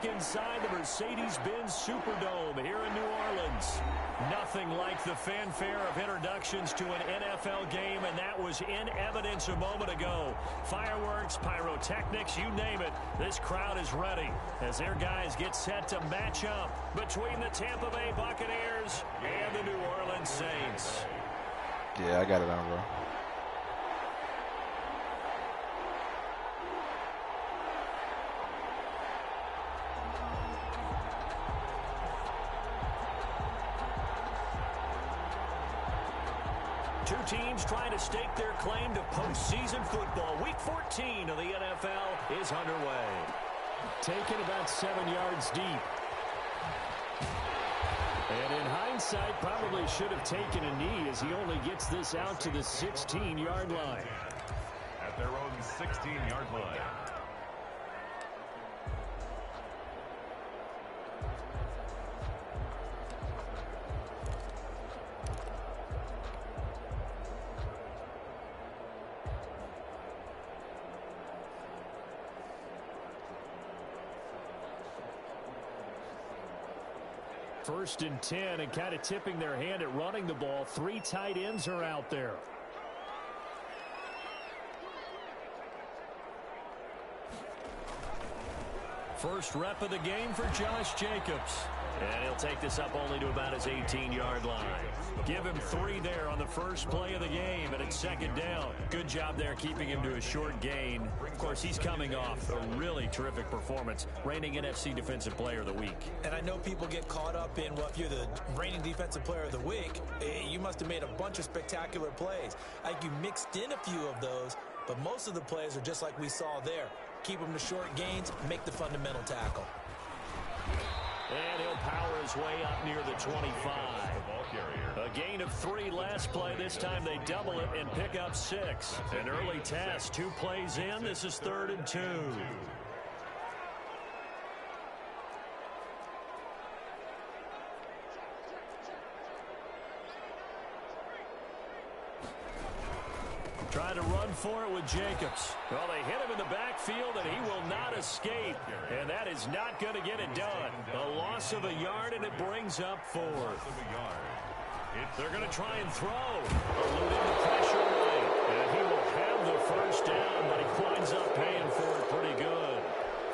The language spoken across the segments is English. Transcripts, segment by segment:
back inside the Mercedes-Benz Superdome here in New Orleans. Nothing like the fanfare of introductions to an NFL game, and that was in evidence a moment ago. Fireworks, pyrotechnics, you name it. This crowd is ready as their guys get set to match up between the Tampa Bay Buccaneers and the New Orleans Saints. Yeah, I got it on, bro. Two teams trying to stake their claim to postseason football. Week 14 of the NFL is underway. Taken about 7 yards deep. And in hindsight, probably should have taken a knee as he only gets this out to the 16-yard line. At their own 16-yard line. First and 10, and kind of tipping their hand at running the ball. 3 tight ends are out there. First rep of the game for Josh Jacobs. And he'll take this up only to about his 18-yard line. Give him 3 there on the first play of the game, and it's second down. Good job there keeping him to a short gain. Of course, he's coming off a really terrific performance, reigning NFC Defensive Player of the Week. And I know people get caught up in, well, if you're the reigning Defensive Player of the Week, you must have made a bunch of spectacular plays. Like you mixed in a few of those, but most of the plays are just like we saw there. Keep them to short gains, make the fundamental tackle. And he'll power his way up near the 25. A gain of 3 last play. This time they double it and pick up 6. An early test. 2 plays in. This is 3rd and 2. Trying to run for it with Jacobs. Well, they hit him in the backfield, and he will not escape. And that is not going to get it done. A loss of a yard, and it brings up 4th. They're going to try and throw. Eluding the pressure right. And he will have the first down, but he winds up paying for it pretty good.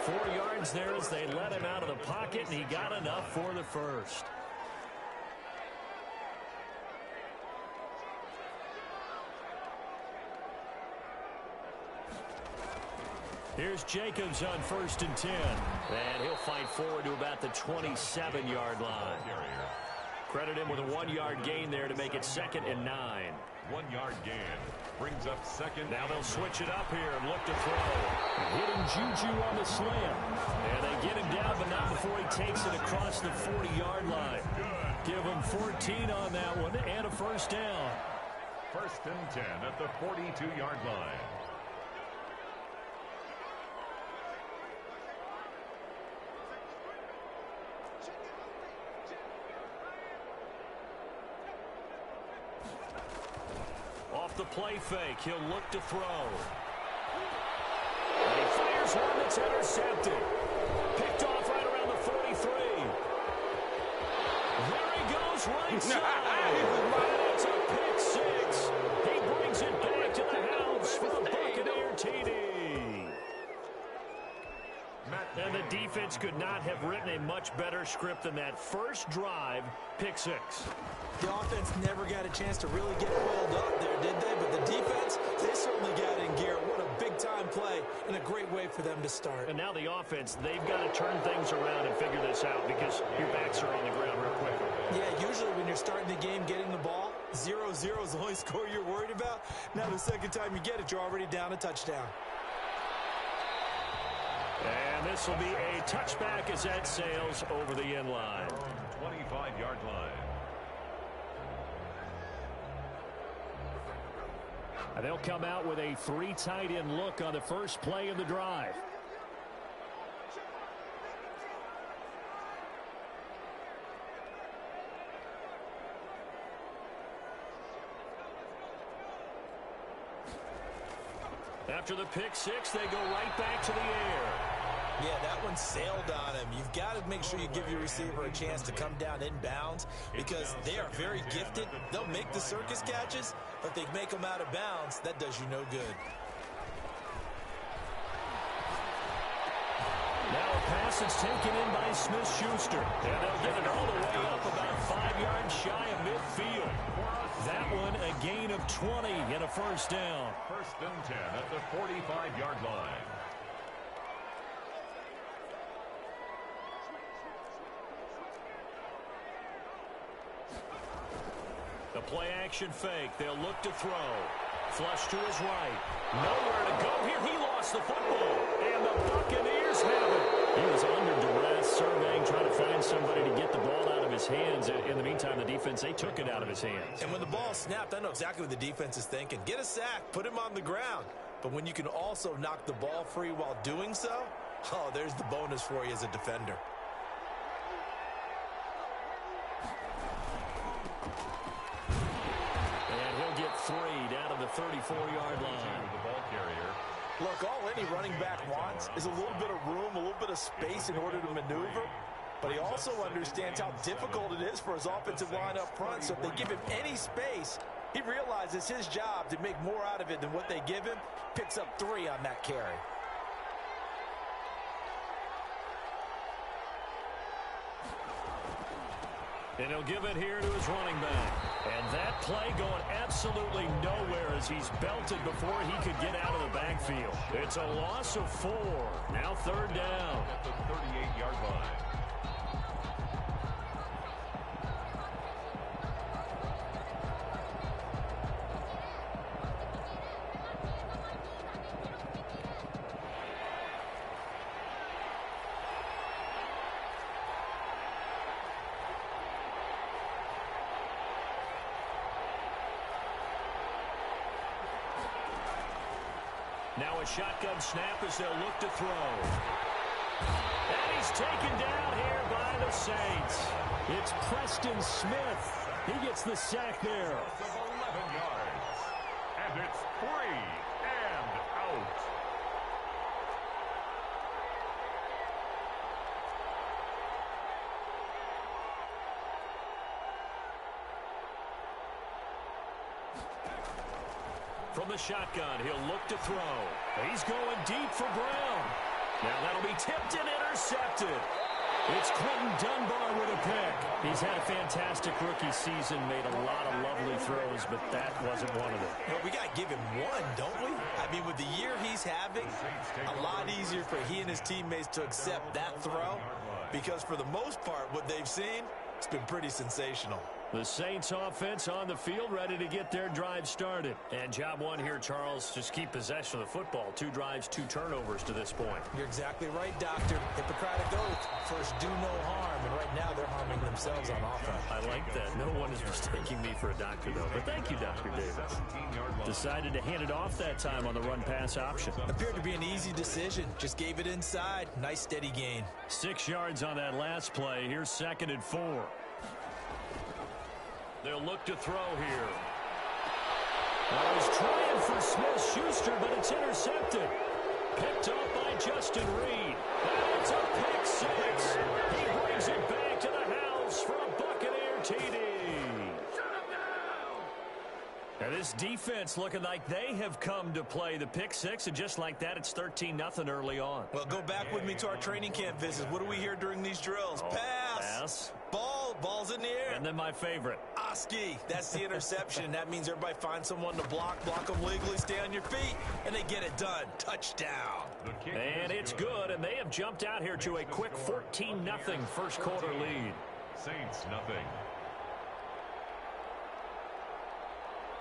4 yards there as they let him out of the pocket, and he got enough for the first. Here's Jacobs on 1st and 10. And he'll fight forward to about the 27-yard line. Credit him with a 1-yard gain there to make it 2nd and 9. 1-yard gain brings up 2nd. Now they'll switch it up here and look to throw. Hitting Juju on the slam. And they get him down, but not before he takes it across the 40-yard line. Give him 14 on that one and a first down. 1st and 10 at the 42-yard line. Off the play fake, he'll look to throw. And he fires one that's intercepted. Picked off right around the 43. There he goes, right side. And it's a pick 6. He brings it back to the house for a Buccaneer TD. And the defense could not have written a much better script than that first drive, pick 6. The offense never got a chance to really get oiled up there, did they? But the defense, they certainly got in gear. What a big-time play and a great way for them to start. And now the offense, they've got to turn things around and figure this out because your backs are on the ground real quick. Yeah, usually when you're starting the game getting the ball, 0-0 is the only score you're worried about. Now the second time you get it, you're already down a touchdown. And this will be a touchback as that sails over the end line. 25-yard line. And they'll come out with a 3 tight end look on the first play of the drive. After the pick 6, they go right back to the air. Yeah, that one sailed on him. You've got to make sure you give your receiver a chance to come down inbounds because they are very gifted. They'll make the circus catches, but they make them out of bounds. That does you no good. Now a pass that's taken in by Smith-Schuster. And they'll get it all the way up about 5 yards shy of midfield. That one a gain of 20 and a first down. First and 10 at the 45-yard line. The play action fake. They'll look to throw. Flush to his right. Nowhere to go here. He lost the football. And the Buccaneers have it. He was under duress, surveying, trying to find somebody to get the ball out of his hands. In the meantime, the defense, they took it out of his hands. And when the ball snapped, I know exactly what the defense is thinking. Get a sack. Put him on the ground. But when you can also knock the ball free while doing so, oh, there's the bonus for you as a defender. Get 3 down to the 34-yard line. The ball carrier. Look, all any running back wants is a little bit of room, a little bit of space in order to maneuver. But he also understands how difficult it is for his offensive line up front. So if they give him any space, he realizes his job to make more out of it than what they give him. Picks up 3 on that carry. And he'll give it here to his running back. And that play going absolutely nowhere as he's belted before he could get out of the backfield. It's a loss of 4. Now third down. At the 38-yard line. Now a shotgun snap as they'll look to throw. And he's taken down here by the Saints. It's Preston Smith. He gets the sack there. Of 11 yards. And it's 3 and out. From the shotgun, he'll look to throw. He's going deep for Brown. Now that'll be tipped and intercepted. It's Quentin Dunbar with a pick. He's had a fantastic rookie season, made a lot of lovely throws, but that wasn't one of them. Well, we got to give him one, don't we? I mean, with the year he's having, a lot easier for he and his teammates to accept that throw because for the most part, what they've seen, it's been pretty sensational. The Saints offense on the field, ready to get their drive started. And job one here, Charles, just keep possession of the football. 2 drives, 2 turnovers to this point. You're exactly right, Doctor. Hippocratic oath. First, do no harm. And right now, they're harming themselves on offense. I like that. No one is mistaking me for a doctor, though. But thank you, Dr. Davis. Decided to hand it off that time on the run-pass option. Appeared to be an easy decision. Just gave it inside. Nice, steady gain. 6 yards on that last play. Here's 2nd and 4. They'll look to throw here. Well, he's trying for Smith-Schuster, but it's intercepted. Picked up by Justin Reed. And it's a pick 6. He brings it back to the house for a Buccaneer TD. Now this defense looking like they have come to play the pick 6, and just like that, it's 13-0 early on. Well, go back with me to our training camp visits. What do we hear during these drills? Pass. Ball's in the air. And then my favorite. Oski. That's the interception. That means everybody finds someone to block them legally, stay on your feet, and they get it done. Touchdown. And it's good, and they have jumped out here to a quick 14-0 first quarter lead. Saints nothing.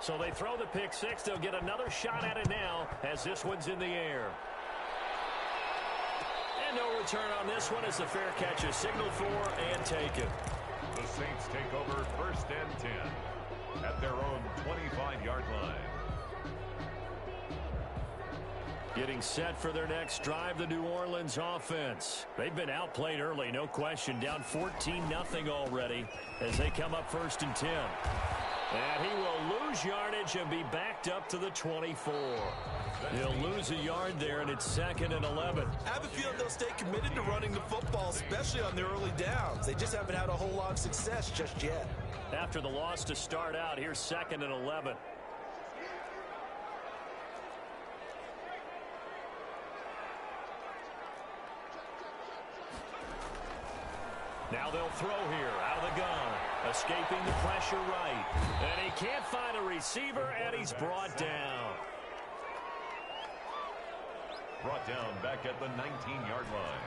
So they throw the pick 6. They'll get another shot at it now as this one's in the air. And no return on this one as the fair catch is signaled for and taken. The Saints take over 1st and 10 at their own 25-yard line. Getting set for their next drive, the New Orleans offense. They've been outplayed early, no question. Down 14-0 already as they come up 1st and 10. And he will lose yardage and be backed up to the 24. He'll lose a yard there, and it's 2nd and 11. I have a feeling they'll stay committed to running the football, especially on their early downs. They just haven't had a whole lot of success just yet. After the loss to start out, here's 2nd and 11. Now they'll throw here out of the gun. Escaping the pressure right. And he can't find a receiver, and he's brought down. Brought down back at the 19-yard line.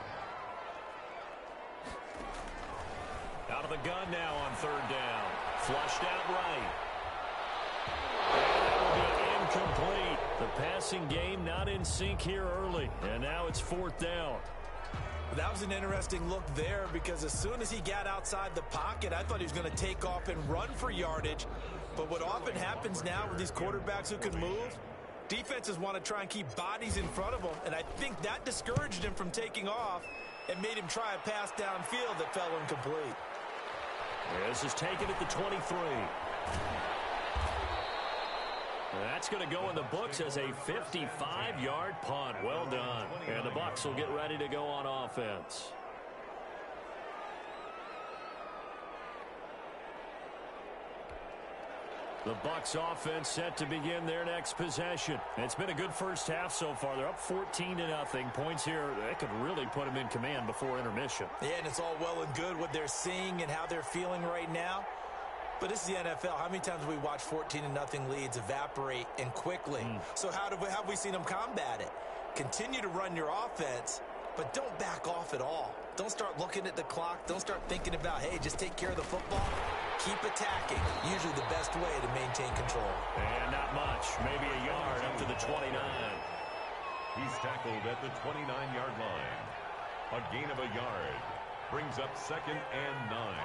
Out of the gun now on 3rd down. Flushed out right. And that will be incomplete. The passing game not in sync here early. And now it's 4th down. That was an interesting look there because as soon as he got outside the pocket, I thought he was going to take off and run for yardage. But what often happens now with these quarterbacks who can move, defenses want to try and keep bodies in front of them, and I think that discouraged him from taking off and made him try a pass downfield that fell incomplete. This is taken at the 23. That's going to go in the books as a 55-yard punt. Well done. And the Bucks will get ready to go on offense. The Bucks offense set to begin their next possession. It's been a good first half so far. They're up 14-0. Points here, that could really put them in command before intermission. Yeah, and it's all well and good what they're seeing and how they're feeling right now. But this is the NFL. How many times have we watched 14-0 leads evaporate and quickly? So how have we seen them combat it? Continue to run your offense, but don't back off at all. Don't start looking at the clock. Don't start thinking about, hey, just take care of the football. Keep attacking. Usually the best way to maintain control. And not much. Maybe a yard up to the 29. He's tackled at the 29-yard line. A gain of a yard brings up 2nd and 9.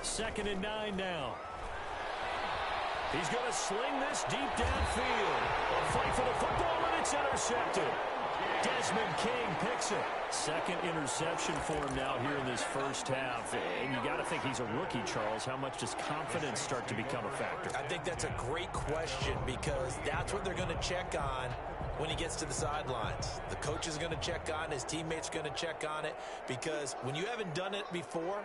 Second and 9 now. He's going to sling this deep downfield. A fight for the football, and it's intercepted. Desmond King picks it. Second interception for him now here in this first half. And you got to think he's a rookie, Charles. How much does confidence start to become a factor? I think that's a great question because that's what they're going to check on when he gets to the sidelines. The coach is going to check on, his teammates are going to check on it, because when you haven't done it before,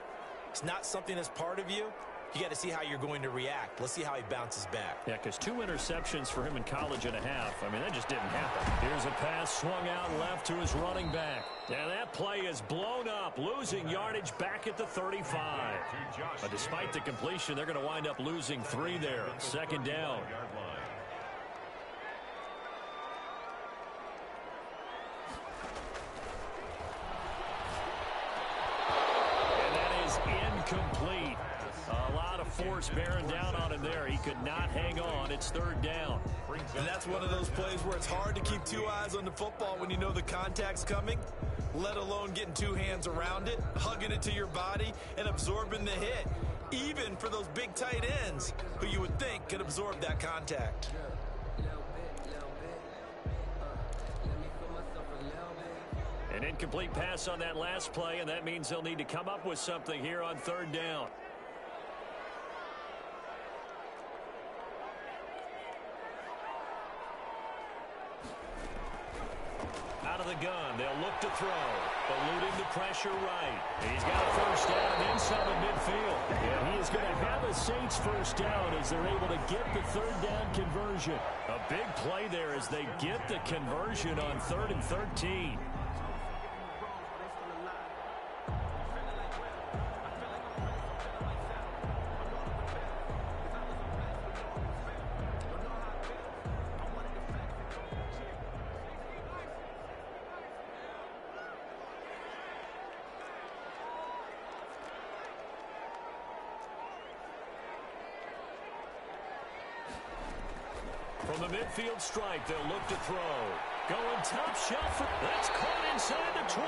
it's not something that's part of you. You got to see how you're going to react. Let's see how he bounces back. Yeah, because 2 interceptions for him in college and a half. I mean, that just didn't happen. Here's a pass swung out left to his running back. And that play is blown up, losing yardage back at the 35. But despite the completion, they're going to wind up losing 3 there. Second down. Complete. A lot of force bearing down on him there. He could not hang on. It's 3rd down. And that's one of those plays where it's hard to keep 2 eyes on the football when you know the contact's coming, let alone getting 2 hands around it, hugging it to your body, and absorbing the hit, even for those big tight ends who you would think could absorb that contact. An incomplete pass on that last play, and that means they'll need to come up with something here on 3rd down. Out of the gun, they'll look to throw, eluding the pressure right. He's got a first down inside the midfield. And he is going to have a Saints first down as they're able to get the 3rd down conversion. A big play there as they get the conversion on 3rd and 13. From the midfield stripe, they'll look to throw. Going top shelf. That's caught inside the 20.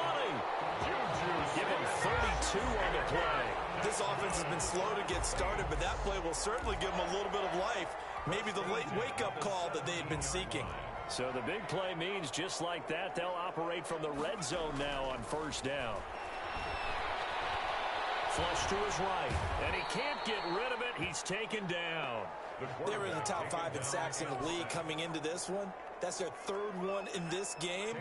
Give him 32 on the play. This offense has been slow to get started, but that play will certainly give them a little bit of life. Maybe the late wake-up call that they had been seeking. So the big play means just like that, they'll operate from the red zone now on first down. Flush to his right, and he can't get rid of it. He's taken down. They were in the top 5 in sacks in the league coming into this one. That's their 3rd one in this game.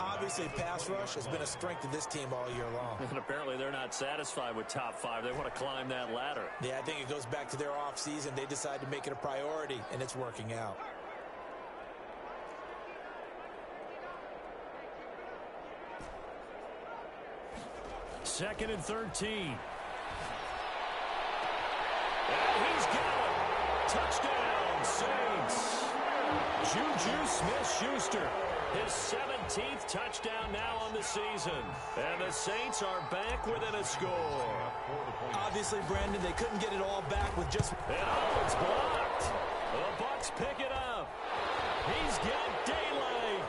Obviously, pass rush has been a strength of this team all year long. And apparently they're not satisfied with top 5. They want to climb that ladder. Yeah, I think it goes back to their offseason. They decided to make it a priority, and it's working out. Second and 13. And he's got it. Touchdown, Saints. Juju Smith-Schuster, his 17th touchdown now on the season. And the Saints are back within a score. Obviously, Brandon, they couldn't get it all back with just... And oh, it's blocked. The Bucks pick it up. He's got daylight.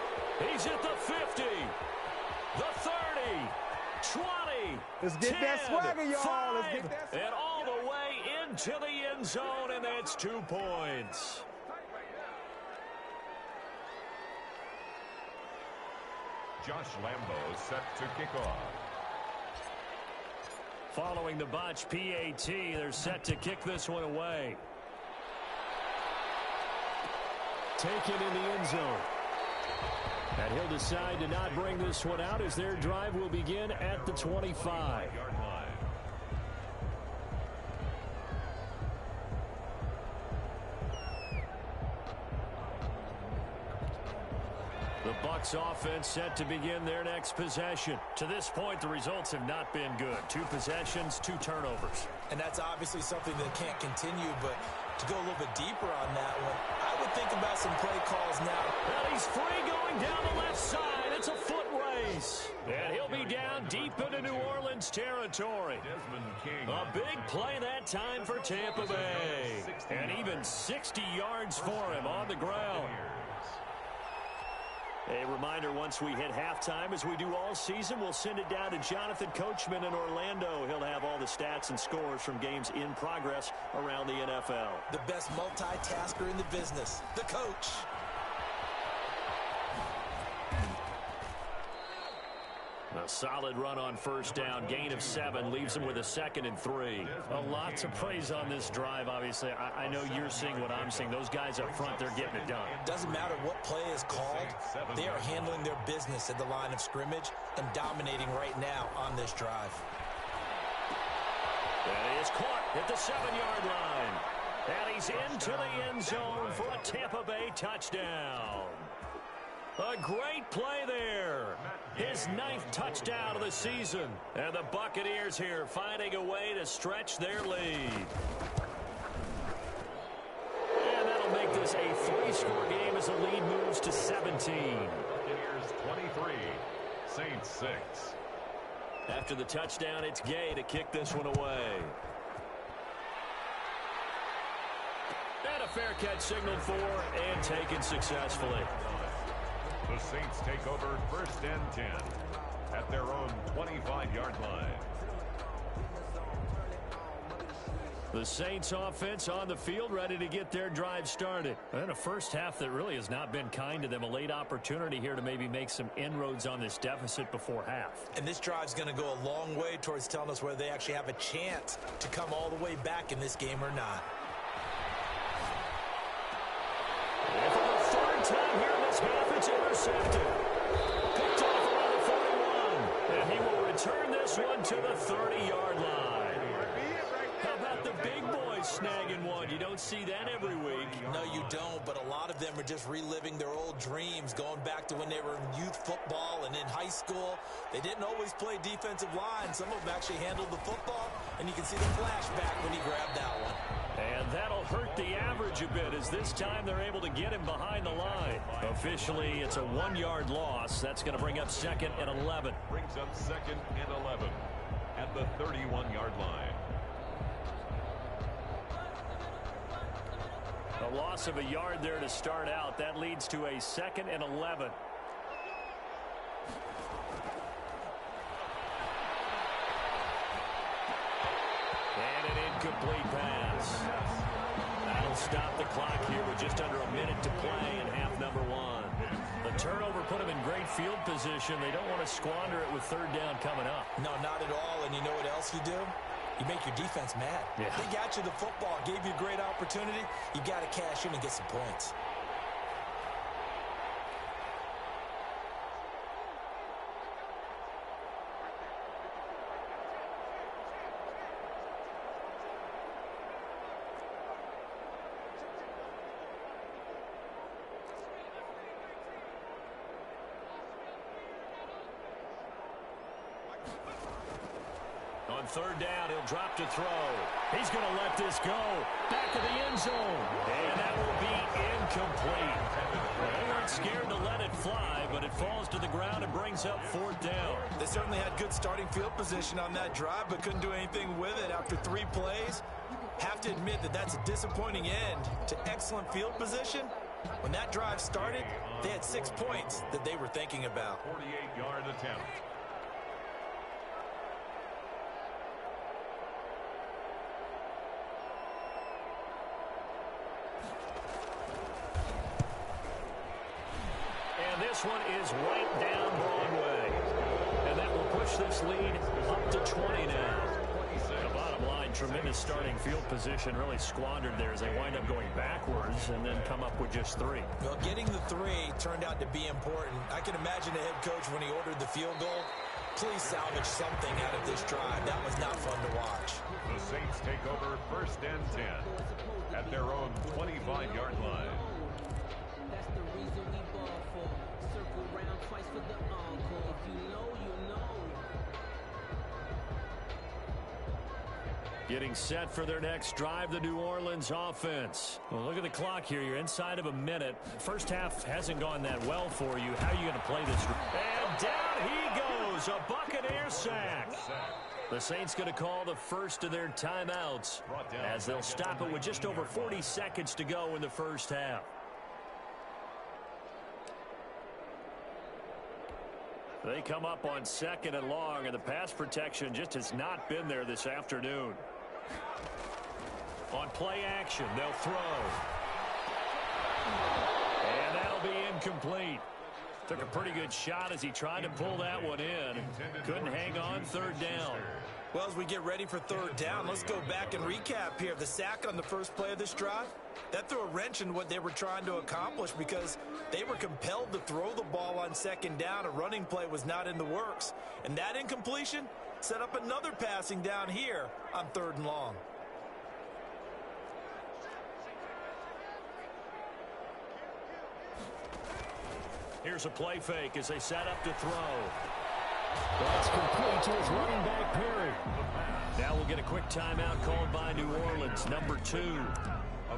He's at the 50, the 30, 20, Let's get 10, that swagger, y'all. Let's get 5, that swagger. and all the way into the end zone, and that's 2 points. Josh Lambo set to kick off. Following the botch PAT, they're set to kick this one away. Taken in the end zone. And he'll decide to not bring this one out as their drive will begin at the 25. The Bucks offense set to begin their next possession. To this point, the results have not been good. 2 possessions, 2 turnovers. And that's obviously something that can't continue, but to go a little bit deeper on that one, I would think about some play calls now. And he's free going down the left side. It's a foot race. And he'll be down deep into New Orleans territory. A big play that time for Tampa Bay. And even 60 yards for him on the ground. A reminder, once we hit halftime, as we do all season, we'll send it down to Jonathan Coachman in Orlando. He'll have all the stats and scores from games in progress around the NFL. The best multitasker in the business, the coach. A solid run on first down. Gain of 7 leaves him with a 2nd and 3. A lot to praise on this drive, obviously. I know you're seeing what I'm seeing. Those guys up front, they're getting it done. Doesn't matter what play is called. They are handling their business at the line of scrimmage and dominating right now on this drive. And he is caught at the 7-yard line. And he's into the end zone for a Tampa Bay touchdown. A great play there. His 9th touchdown of the season. And the Buccaneers here finding a way to stretch their lead. And that'll make this a 3-score game as the lead moves to 17. Buccaneers 23, Saints 6. After the touchdown, it's Gay to kick this one away. And a fair catch signaled for and taken successfully. The Saints take over 1st and 10 at their own 25-yard line. The Saints offense on the field ready to get their drive started. And a first half that really has not been kind to them. A late opportunity here to maybe make some inroads on this deficit before half. And this drive's going to go a long way towards telling us whether they actually have a chance to come all the way back in this game or not. And for the 3rd time here in this half, it's intercepted. Picked off around the 41. And he will return this one to the 30-yard line. How about the big boys snagging one? You don't see that every week. No, you don't, but a lot of them are just reliving their old dreams, going back to when they were in youth football and in high school. They didn't always play defensive line. Some of them actually handled the football, and you can see the flashback when he grabbed that one. And that'll hurt the average a bit as this time they're able to get him behind the line. Officially, it's a 1-yard loss. That's going to bring up 2nd and 11. Brings up 2nd and 11 at the 31-yard line. A loss of a yard there to start out. That leads to a 2nd and 11. incomplete pass. That'll stop the clock here with just under a minute to play in half number one. The turnover put them in great field position. They don't want to squander it with third down coming up. No, not at all. And you know what else you do? You make your defense mad. Yeah. They got you the football, gave you a great opportunity. You got to cash in and get some points. On third down, he'll drop to throw. He's going to let this go. Back of the end zone. And that will be incomplete. They weren't scared to let it fly, but it falls to the ground and brings up fourth down. They certainly had good starting field position on that drive, but couldn't do anything with it after 3 plays. Have to admit that that's a disappointing end to excellent field position. When that drive started, they had 6 points that they were thinking about. 48-yard attempt. This one is right down Broadway. And that will push this lead up to 20 now. The bottom line, tremendous starting field position, really squandered there as they wind up going backwards and then come up with just 3. Well, getting the 3 turned out to be important. I can imagine the head coach when he ordered the field goal. Please salvage something out of this drive. That was not fun to watch. The Saints take over first and 10 at their own 25-yard line. That's the reason we ball for. Circle round twice for the encore. If you know, you know. Getting set for their next drive, the New Orleans offense. Well, look at the clock here. You're inside of a minute. First half hasn't gone that well for you. How are you going to play this? And down he goes. A Buccaneer sack. The Saints going to call the first of their timeouts as they'll stop it with just over 40 seconds to go in the first half. They come up on 2nd and long, and the pass protection just has not been there this afternoon. On play action, they'll throw. And that'll be incomplete. Took a pretty good shot as he tried to pull that one in. Couldn't hang on third down. Well, as we get ready for third down, let's go back and recap here. The sack on the first play of this drive, that threw a wrench in what they were trying to accomplish because they were compelled to throw the ball on 2nd down. A running play was not in the works. And that incompletion set up another passing down here on 3rd and long. Here's a play fake as they set up to throw. That's complete to his running back, Perry. Now we'll get a quick timeout called by New Orleans, number 2,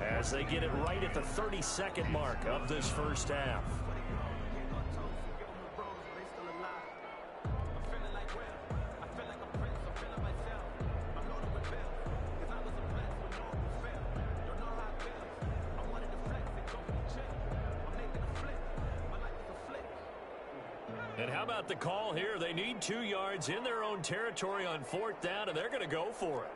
as they get it right at the 32nd mark of this first half. And how about the call here? They need 2 yards in their own territory on 4th down, and they're going to go for it.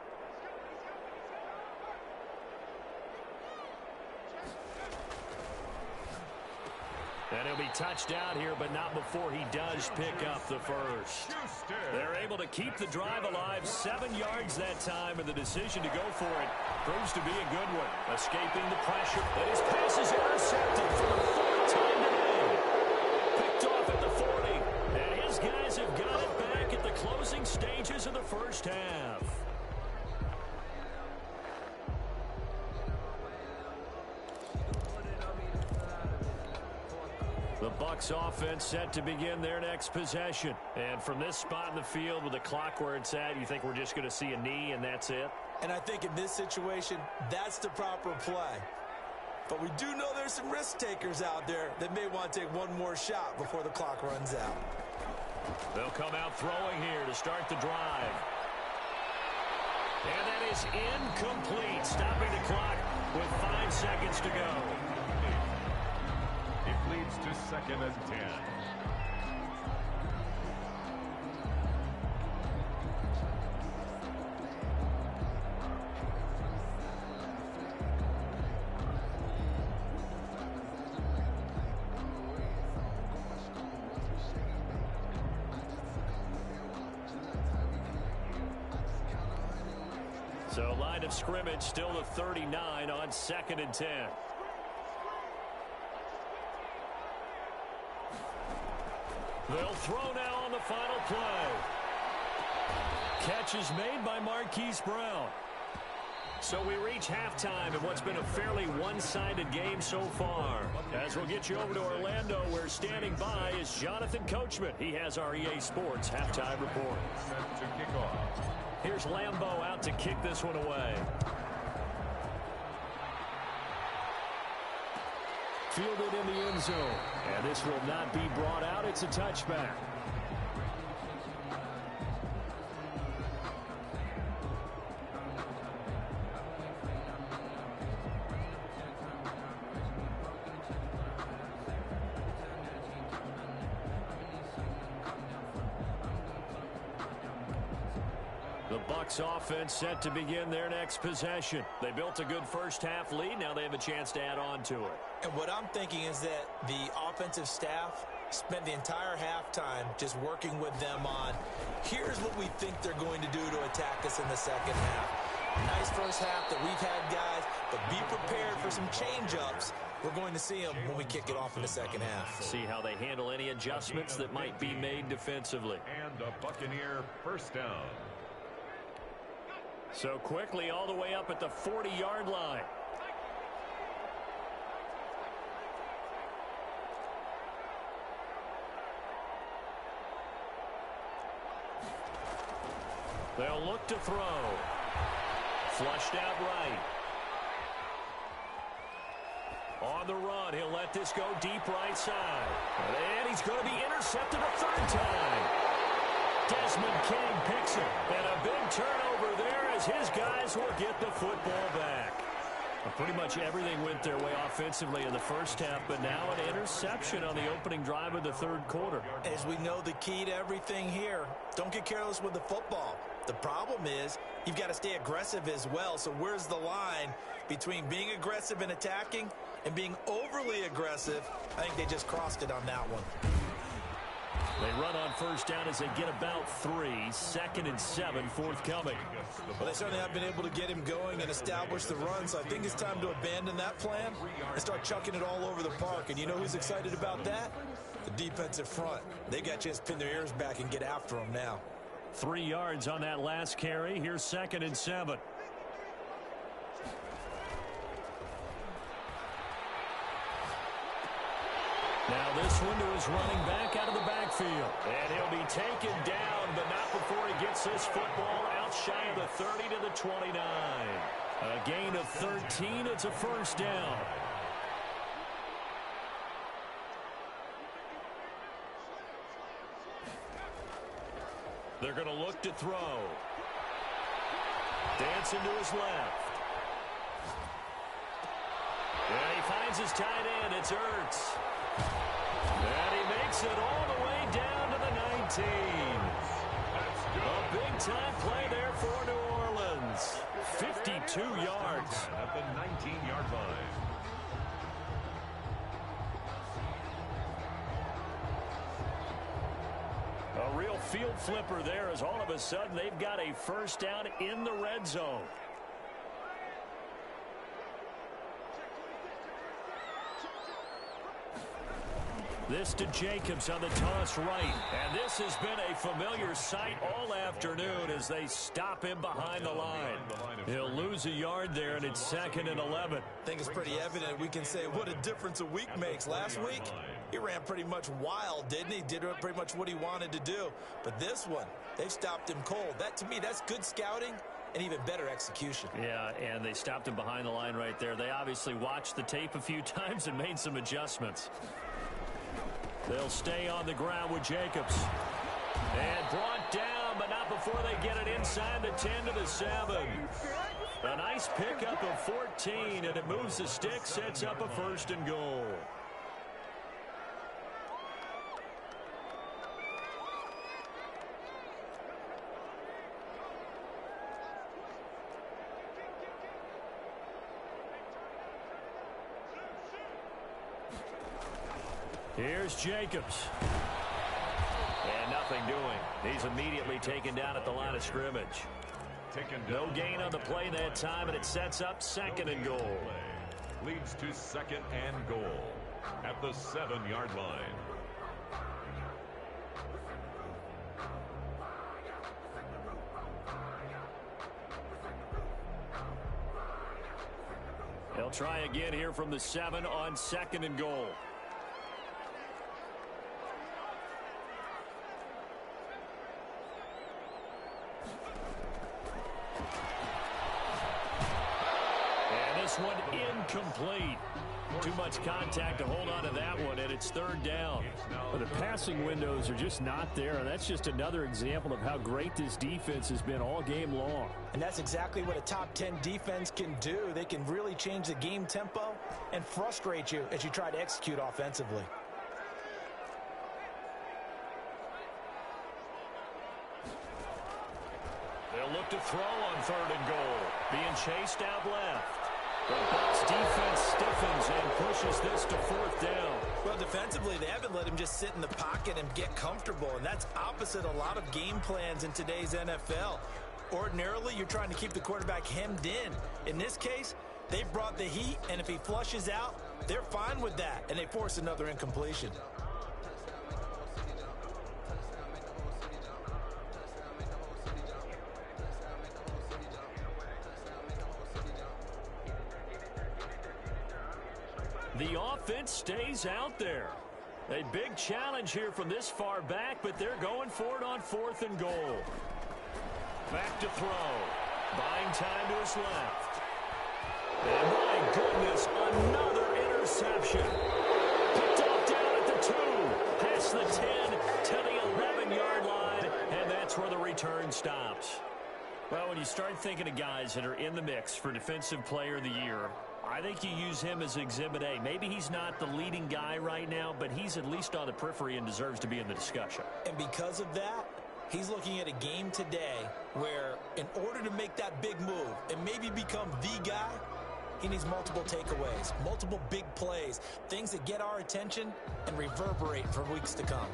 And he'll be touched out here, but not before he does pick up the first. They're able to keep the drive alive, 7 yards that time, and the decision to go for it proves to be a good one. Escaping the pressure, and his pass is intercepted for the 4th time today. Picked off at the 40, and his guys have got it back at the closing stages of the first half. The Bucks offense set to begin their next possession. And from this spot in the field with the clock where it's at, you think we're just going to see a knee and that's it? And I think in this situation, that's the proper play. But we do know there's some risk takers out there that may want to take one more shot before the clock runs out. They'll come out throwing here to start the drive. And that is incomplete, stopping the clock with 5 seconds to go. It leads to 2nd and 10. So line of scrimmage still the 39 on 2nd and 10. They'll throw now on the final play. Catch is made by Marquise Brown. So we reach halftime in what's been a fairly one-sided game so far. As we'll get you over to Orlando, where standing by is Jonathan Coachman. He has our EA Sports halftime report. Set to kick off. Here's Lambeau out to kick this one away. Fielded in the end zone. And this will not be brought out. It's a touchback. The Bucks offense set to begin their next possession. They built a good first-half lead. Now they have a chance to add on to it. And what I'm thinking is that the offensive staff spent the entire halftime just working with them on, here's what we think they're going to do to attack us in the second half. Nice first half that we've had, guys, but be prepared for some change-ups. We're going to see them when we kick it off in the second half. See how they handle any adjustments that might be made defensively. And a Buccaneer first down. So quickly all the way up at the 40-yard line. They'll look to throw. Flushed out right. On the run, he'll let this go deep right side. And he's going to be intercepted a third time. Desmond King picks it. And a big turnover there as his guys will get the football back. Well, pretty much everything went their way offensively in the first half, but now an interception on the opening drive of the third quarter. As we know, the key to everything here, don't get careless with the football. The problem is you've got to stay aggressive as well. So where's the line between being aggressive and attacking and being overly aggressive? I think they just crossed it on that one. They run on first down as they get about 3. 2nd and 7 forthcoming. Well, they certainly have been able to get him going and establish the run, so I think it's time to abandon that plan and start chucking it all over the park. And you know who's excited about that? The defensive front. They got a chance to pin their ears back and get after him now. 3 yards on that last carry. Here's 2nd and 7. Now this one to his running back out of the backfield. And he'll be taken down, but not before he gets this football out shy of the 30 to the 29. A gain of 13. It's a first down. They're going to look to throw. Dancing to his left. And he finds his tight end. It's Ertz. And he makes it all the way down to the 19. A big-time play there for New Orleans. 52 yards. At the 19-yard line. A real field flipper there as all of a sudden they've got a first down in the red zone. This to Jacobs on the toss right. And this has been a familiar sight all afternoon as they stop him behind the line. He'll lose a yard there, and it's 2nd and 11. I think it's pretty evident. We can say what a difference a week makes. Last week, he ran pretty much wild, didn't he? Did pretty much what he wanted to do. But this one, they've stopped him cold. That, to me, that's good scouting and even better execution. Yeah, and they stopped him behind the line right there. They obviously watched the tape a few times and made some adjustments. They'll stay on the ground with Jacobs. And brought down, but not before they get it inside the 10 to the 7. A nice pickup of 14, and it moves the stick, sets up a 1st and goal. Here's Jacobs. And nothing doing. He's immediately taken down at the line of scrimmage. taken No down. gain on the play that time, and it sets up 2nd and goal. Leads to 2nd and goal at the 7-yard line. They'll try again here from the 7 on 2nd and goal. And this one incomplete. Too much contact to hold on to that one, and it's 3rd down. Well, the passing windows are just not there, and that's just another example of how great this defense has been all game long. And that's exactly what a top 10 defense can do. They can really change the game tempo and frustrate you as you try to execute offensively. They'll look to throw on 3rd and goal. Being chased out left. The Bucks defense stiffens and pushes this to 4th down. Well, defensively, they haven't let him just sit in the pocket and get comfortable, and that's opposite a lot of game plans in today's NFL. Ordinarily, you're trying to keep the quarterback hemmed in. In this case, they brought the heat, and if he flushes out, they're fine with that, and they force another incompletion. The offense stays out there. A big challenge here from this far back, but they're going for it on 4th and goal. Back to throw. Buying time to his left. And my goodness, another interception. Picked off down at the 2. Past the 10 to the 11-yard line, and that's where the return stops. Well, when you start thinking of guys that are in the mix for Defensive Player of the Year, I think you use him as Exhibit A. Maybe he's not the leading guy right now, but he's at least on the periphery and deserves to be in the discussion. And because of that, he's looking at a game today where in order to make that big move and maybe become the guy, he needs multiple takeaways, multiple big plays, things that get our attention and reverberate for weeks to come.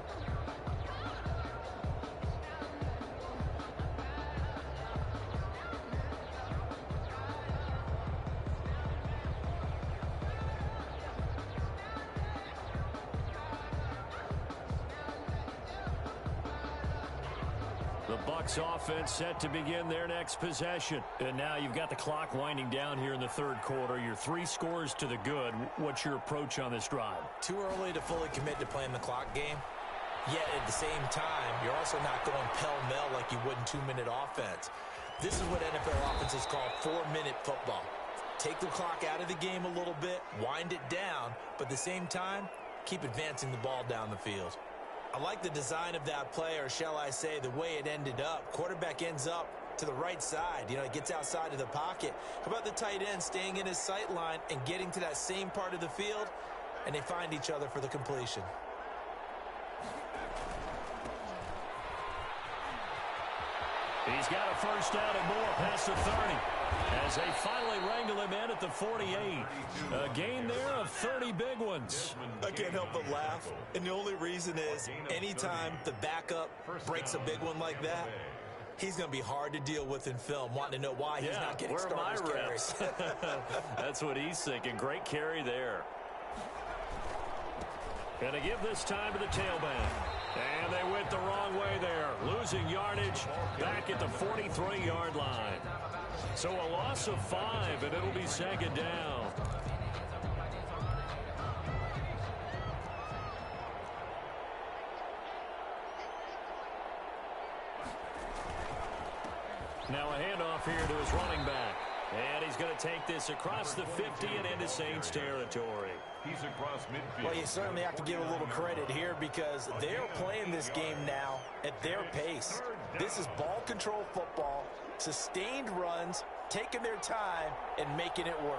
The Bucks offense set to begin their next possession. And now you've got the clock winding down here in the 3rd quarter. You're 3 scores to the good. What's your approach on this drive? Too early to fully commit to playing the clock game. Yet at the same time, you're also not going pell-mell like you would in 2-minute offense. This is what NFL offenses call 4-minute football. Take the clock out of the game a little bit, wind it down, but at the same time, keep advancing the ball down the field. I like the design of that play, or shall I say the way it ended up. Quarterback ends up to the right side. You know, he gets outside of the pocket. How about the tight end staying in his sight line and getting to that same part of the field, and they find each other for the completion. He's got a 1st down and more past the 30. As they finally wrangle him in at the 48. A gain there of 30 big ones. I can't help but laugh. And the only reason is anytime the backup breaks a big one like that, he's going to be hard to deal with in film, wanting to know why he's not getting starters carries. That's what he's thinking. Great carry there. Going to give this time to the tailback. And they went the wrong way there. Losing yardage back at the 43-yard line. So a loss of 5, and it'll be 2nd down. Now a handoff here to his running back. And he's going to take this across the 50 and into Saints territory. He's across midfield. Well, you certainly have to give a little credit here because they're playing this game now at their pace. This is ball control football, sustained runs, taking their time, and making it work.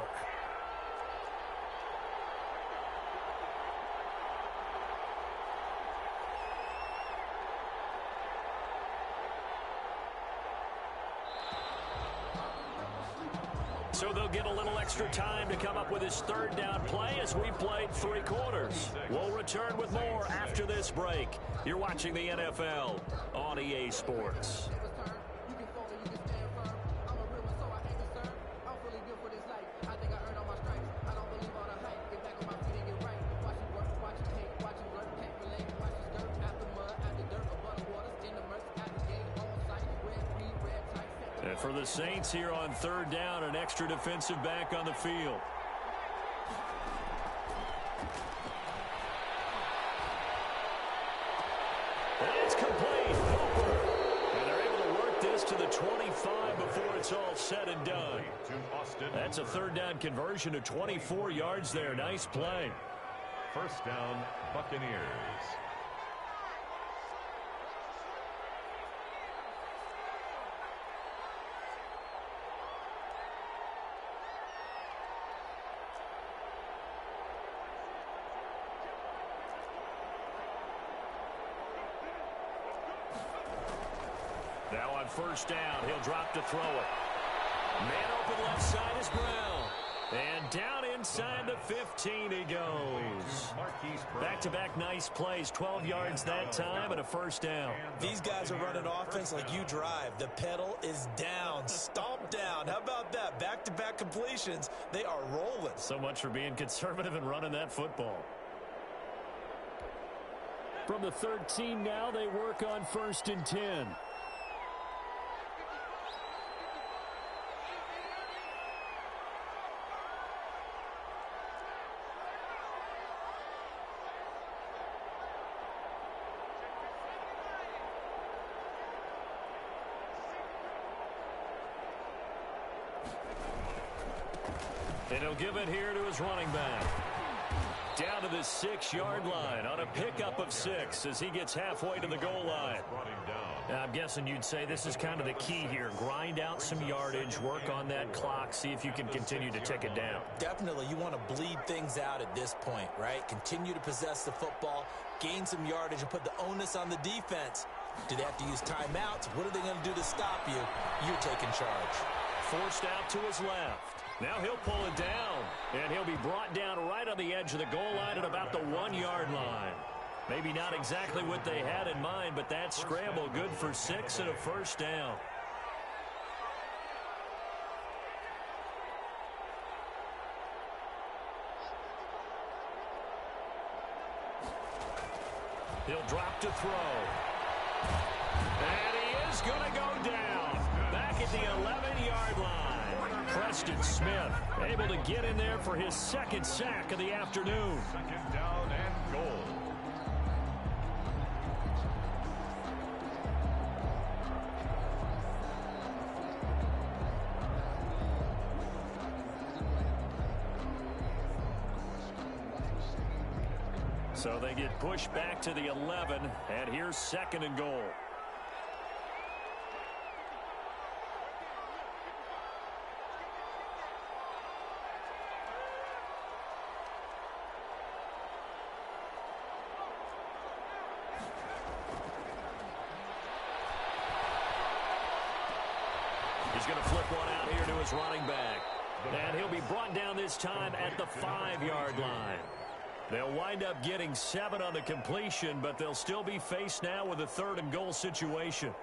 So they'll get a little extra time to come up with his 3rd down play as we played 3 quarters. We'll return with more after this break. You're watching the NFL on EA Sports. And for the Saints here on third down, an extra defensive back on the field. And it's complete. And they're able to work this to the 25 before it's all said and done. That's a third down conversion to 24 yards there. Nice play. First down, Buccaneers. Now on first down, he'll drop to throw it. Man open left side is Brown. And down inside the 15 he goes. Back-to-back nice plays, 12 yards that time and a first down. These guys are running offense like you drive. The pedal is down, stomp down. How about that? Back-to-back completions. They are rolling. So much for being conservative and running that football. From the 13 now, they work on 1st and 10. And he'll give it here to his running back. Down to the 6-yard line on a pickup of 6 as he gets halfway to the goal line. Now, I'm guessing you'd say this is kind of the key here. Grind out some yardage, work on that clock, see if you can continue to tick it down. Definitely, you want to bleed things out at this point, right? Continue to possess the football, gain some yardage, and put the onus on the defense. Do they have to use timeouts? What are they going to do to stop you? You're taking charge. Forced out to his left. Now he'll pull it down, and he'll be brought down right on the edge of the goal line at about the 1-yard line. Maybe not exactly what they had in mind, but that scramble good for 6 and a first down. He'll drop to throw. And he is going to go down back at the 11-yard line. Preston Smith able to get in there for his second sack of the afternoon. Second down and goal. So they get pushed back to the 11, and here's 2nd and goal. He's going to flip one out here to his running back. And he'll be brought down this time at the 5-yard line. They'll wind up getting 7 on the completion, but they'll still be faced now with a 3rd and goal situation.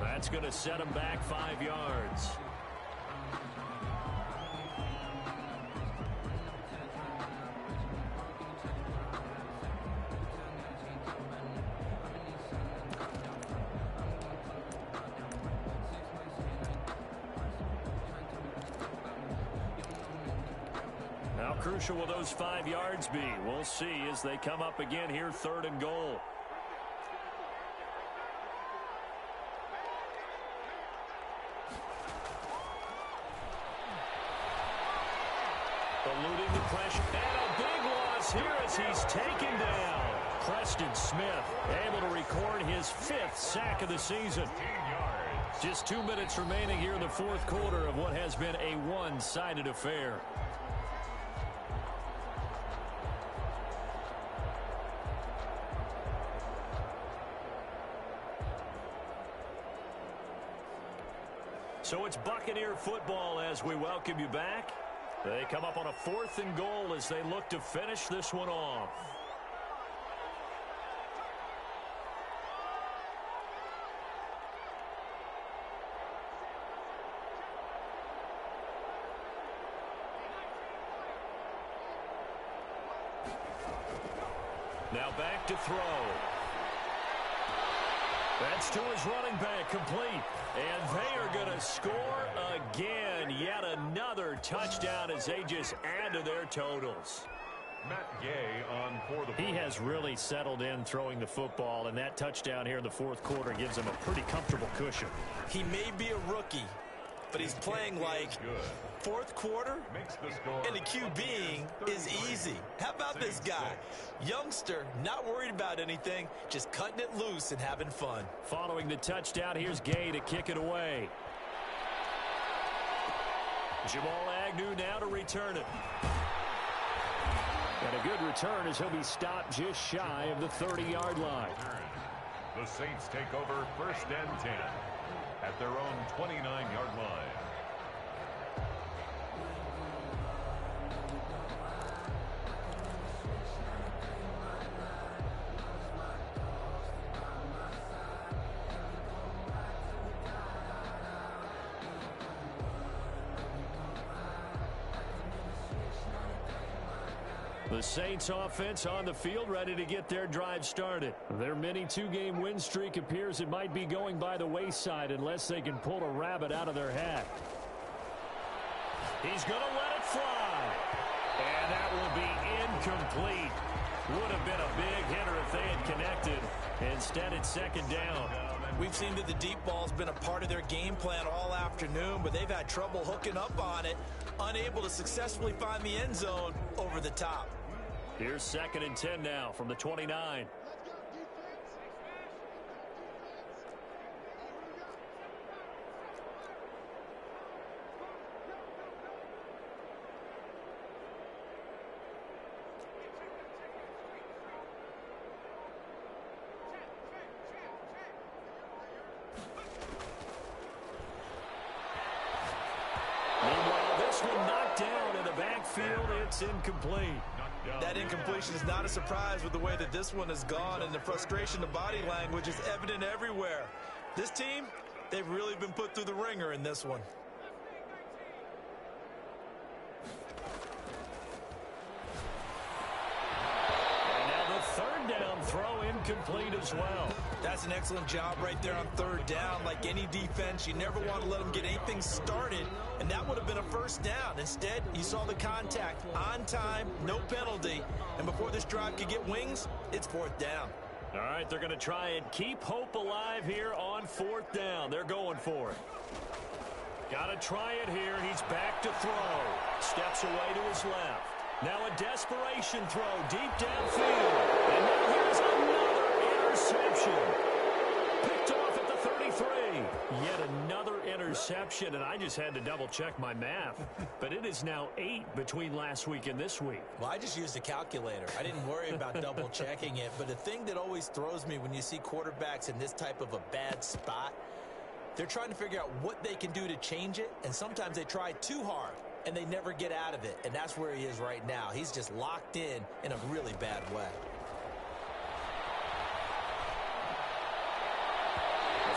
That's going to set him back 5 yards. How crucial will those 5 yards be? We'll see as they come up again here, 3rd and goal. Eluding the pressure. And a big loss here as he's taken down. Preston Smith able to record his 5th sack of the season. 15 yards. Just 2 minutes remaining here in the fourth quarter of what has been a one-sided affair. So it's Buccaneer football as we welcome you back. They come up on a 4th and goal as they look to finish this one off. Now back to throw. That's to his running back, complete. And they are going to score again. Yet another touchdown as they just add to their totals. Matt Gay on for the He has really settled in throwing the football, and that touchdown here in the fourth quarter gives him a pretty comfortable cushion. He may be a rookie, but he's playing like fourth quarter, and the QBing is easy. How about this guy? Youngster, not worried about anything, just cutting it loose and having fun. Following the touchdown, here's Gay to kick it away. Jamal Agnew now to return it. And a good return as he'll be stopped just shy of the 30-yard line. The Saints take over 1st and 10 at their own 29-yard line. The Saints offense on the field, ready to get their drive started. Their mini 2-game win streak appears it might be going by the wayside unless they can pull a rabbit out of their hat. He's going to let it fly. And that will be incomplete. Would have been a big hitter if they had connected. Instead, it's 2nd down. We've seen that the deep ball's been a part of their game plan all afternoon, but they've had trouble hooking up on it, unable to successfully find the end zone over the top. Here's 2nd and 10 now from the 29. Meanwhile, this one knocked down in the backfield. It's incomplete. That incompletion is not a surprise with the way that this one has gone, and the frustration, the body language is evident everywhere. This team, they've really been put through the ringer in this one. And now the 3rd down throw incomplete as well. That's an excellent job right there on 3rd down. Like any defense, you never want to let them get anything started, and that would have been a 1st down. Instead, you saw the contact on time, no penalty, and before this drive could get wings, it's 4th down. All right, they're going to try and keep hope alive here on 4th down. They're going for it. Got to try it here. He's back to throw. Steps away to his left. Now a desperation throw deep downfield. And now here's another interception. Picked off at the 33. Yet another interception, and I just had to double-check my math. But it is now 8 between last week and this week. Well, I just used a calculator. I didn't worry about double-checking it. But the thing that always throws me when you see quarterbacks in this type of a bad spot, they're trying to figure out what they can do to change it, and sometimes they try too hard, and they never get out of it. And that's where he is right now. He's just locked in a really bad way.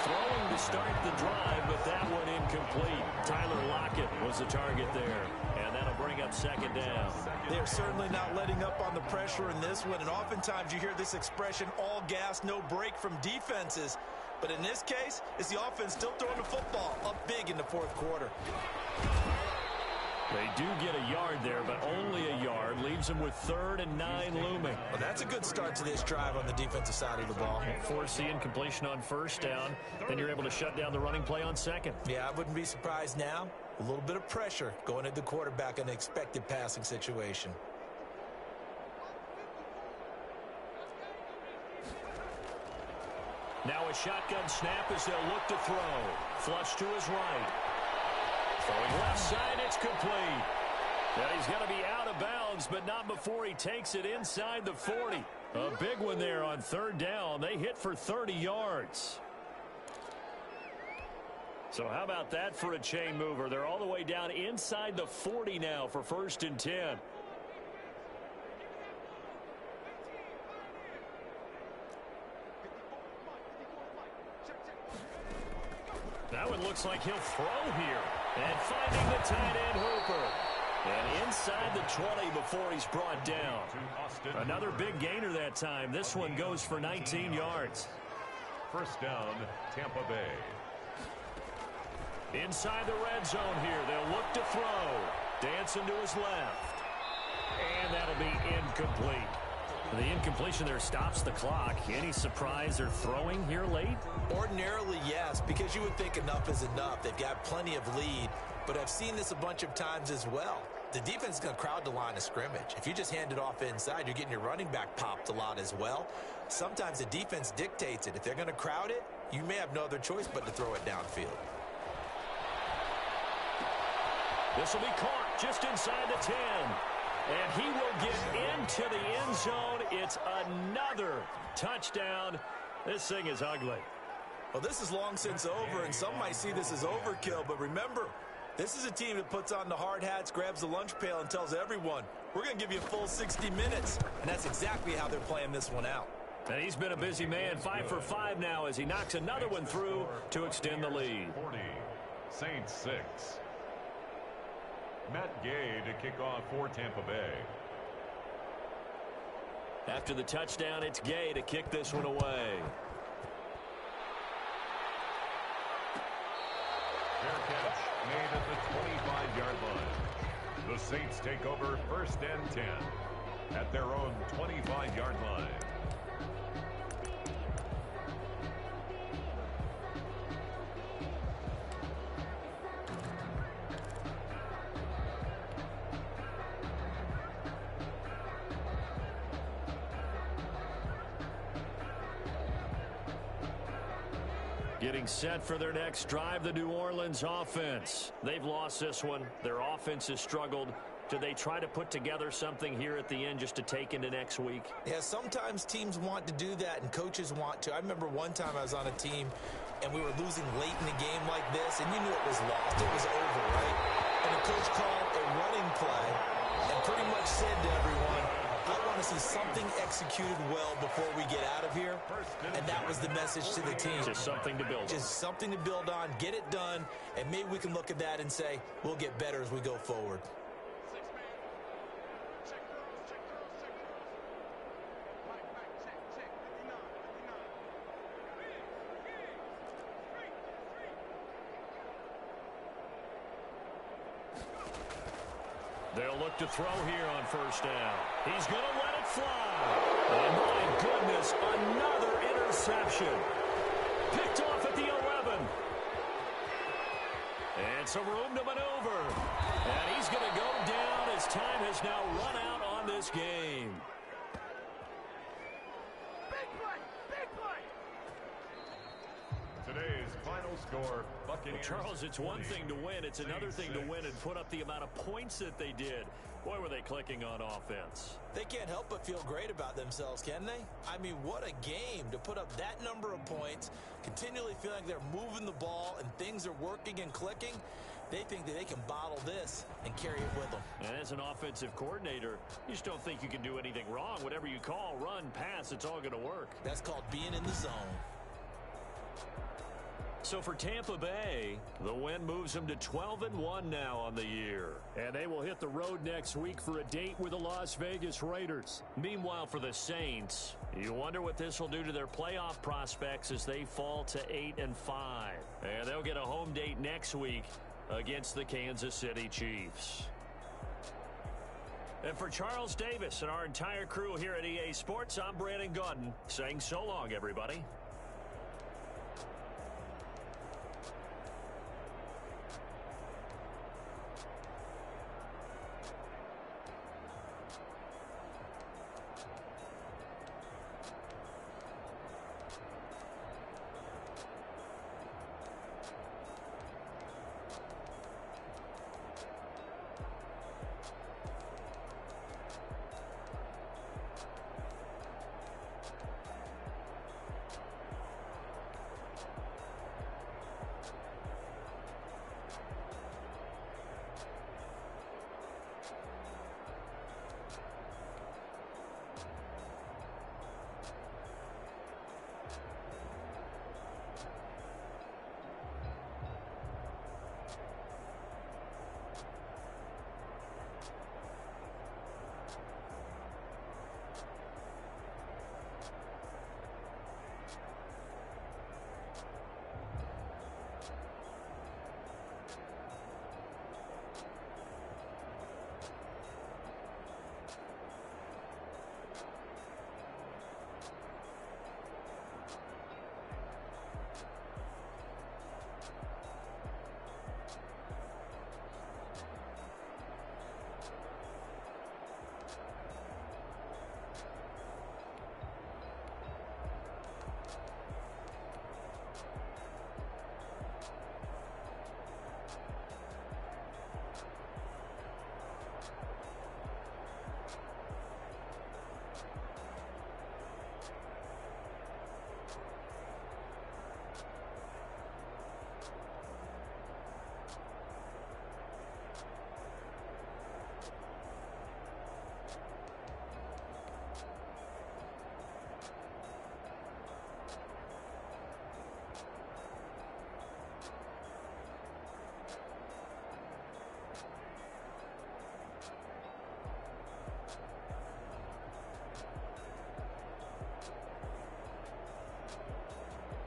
Throwing to start the drive, but that one incomplete. Tyler Lockett was the target there, and that'll bring up 2nd down. They're certainly not letting up on the pressure in this one, and oftentimes you hear this expression, all gas, no break from defenses. But in this case, it's the offense still throwing the football up big in the 4th quarter. They do get a yard there, but only a yard. Leaves them with 3rd and 9 looming. Well, that's a good start to this drive on the defensive side of the ball. Force the incompletion on 1st down. Then you're able to shut down the running play on 2nd. Yeah, I wouldn't be surprised now. A little bit of pressure going at the quarterback in an expected passing situation. Now a shotgun snap as they'll look to throw. Flush to his right. Throwing left side, it's complete. And he's going to be out of bounds, but not before he takes it inside the 40. A big one there on third down. They hit for 30 yards. So how about that for a chain mover? They're all the way down inside the 40 now for 1st and 10. That one looks like he'll throw here. And finding the tight end Hooper. And inside the 20 before he's brought down. Another big gainer that time. This one goes for 19 yards. First down, Tampa Bay. Inside the red zone here. They'll look to throw. Dancing to his left. And that'll be incomplete. The incompletion there stops the clock. Any surprise they're throwing here late? Ordinarily, yes, because you would think enough is enough. They've got plenty of lead, but I've seen this a bunch of times as well. The defense is going to crowd the line of scrimmage. If you just hand it off inside, you're getting your running back popped a lot as well. Sometimes the defense dictates it. If they're going to crowd it, you may have no other choice but to throw it downfield. This will be caught just inside the 10. And he will get into the end zone. It's another touchdown. This thing is ugly. Well, this is long since over, and some might see this as overkill. But remember, this is a team that puts on the hard hats, grabs the lunch pail, and tells everyone, we're going to give you a full 60 minutes. And that's exactly how they're playing this one out. And he's been a busy man, 5 for 5 now as he knocks another one through to extend the lead. 40, Saints 6. Matt Gay to kick off for Tampa Bay. After the touchdown, it's Gay to kick this one away. Fair catch made at the 25-yard line. The Saints take over 1st and 10 at their own 25-yard line. Getting set for their next drive, the New Orleans offense. They've lost this one. Their offense has struggled. Do they try to put together something here at the end just to take into next week? Yeah, sometimes teams want to do that and coaches want to. I remember one time I was on a team and we were losing late in a game like this, and you knew it was lost. It was over, right? And the coach called a running play and pretty much said to everyone, I want to see something executed well before we get out of here. And that was the message to the team. Just something to build on. Just something to build on, get it done, and maybe we can look at that and say, we'll get better as we go forward. They'll look to throw here on 1st down. He's going to let it fly. And my goodness, another interception. Picked off at the 11. And some room to maneuver. And he's going to go down as time has now run out on this game. Today's final score, Buccaneers. Well, Charles, it's one thing to win. It's another thing to win and put up the amount of points that they did. Boy, were they clicking on offense. They can't help but feel great about themselves, can they? I mean, what a game to put up that number of points, continually feel like they're moving the ball and things are working and clicking. They think that they can bottle this and carry it with them. And as an offensive coordinator, you just don't think you can do anything wrong. Whatever you call, run, pass, it's all going to work. That's called being in the zone. So for Tampa Bay, the win moves them to 12-1 now on the year. And they will hit the road next week for a date with the Las Vegas Raiders. Meanwhile, for the Saints, you wonder what this will do to their playoff prospects as they fall to 8-5. And they'll get a home date next week against the Kansas City Chiefs. And for Charles Davis and our entire crew here at EA Sports, I'm Brandon Gaudin saying so long, everybody.